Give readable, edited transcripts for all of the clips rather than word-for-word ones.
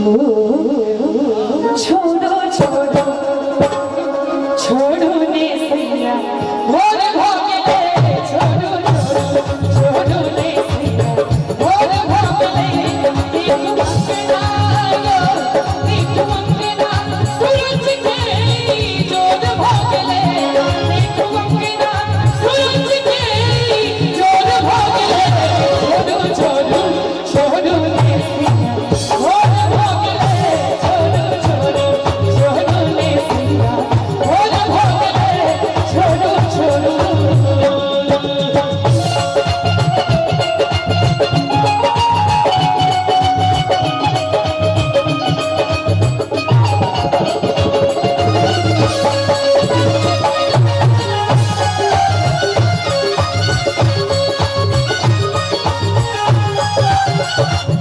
छोड़ो छोड़ो छोड़ो ने सैया मोर भोगले छोड़ो छोड़ो छोड़ो ने सैया मोर भोगले एक मंगना एक मंगना सूरज के जोर भोगले एक मंगना सूरज के जोर भोगले छोड़ो छोड़ो छोड़ो ने सैया मोर भोगले छोड़ो छोड़ो छोड़ो ने सैया मोर भोगले छोड़ो छोड़ो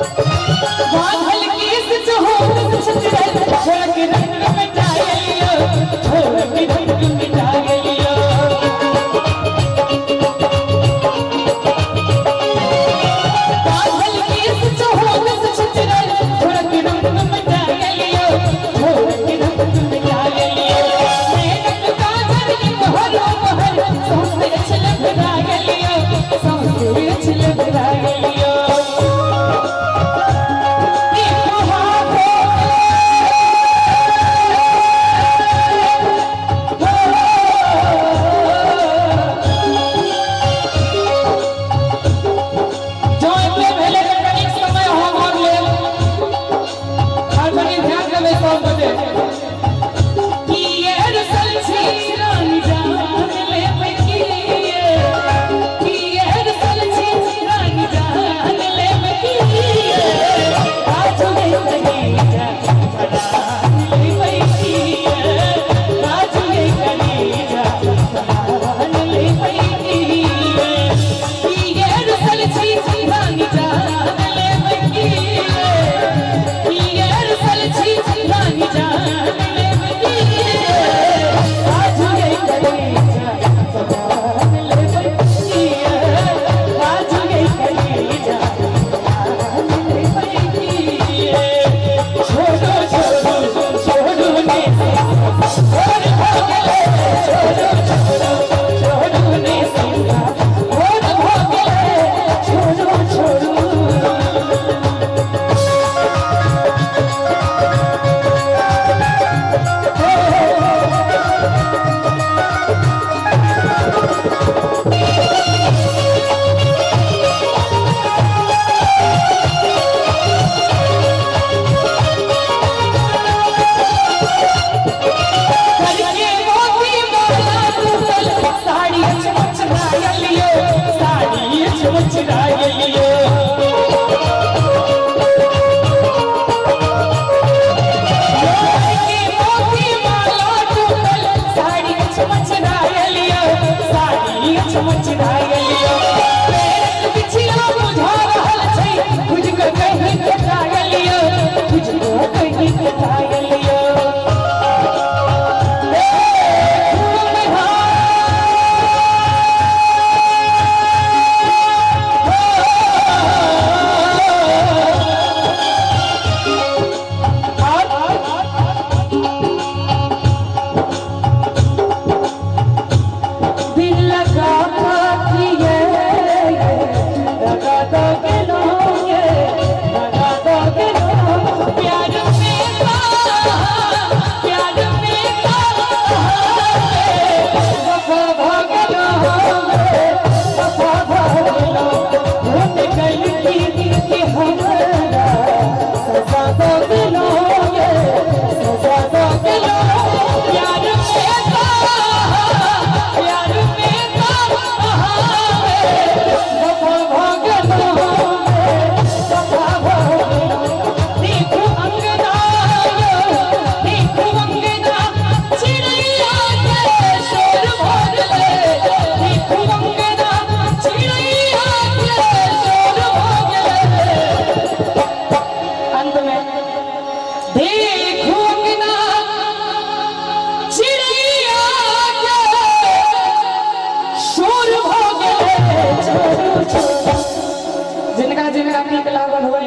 बादल केस जो हो छतरे छोड़ के रंग मिटा लियो छोड़ के रंग मिटा लियो बादल केस जो हो छतरे छोड़ के रंग मिटा लियो छोड़ के रंग मिटा लियो मेहनत का जर मोहर मोहर सोसे छलक लियो सोसे छलक लियो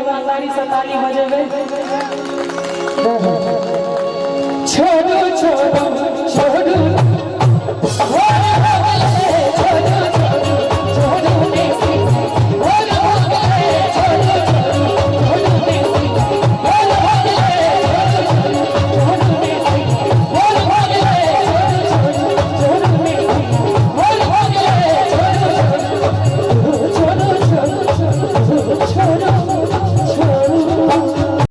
ईमानदारी से ताली बजेबे। छोड़ो छोड़ो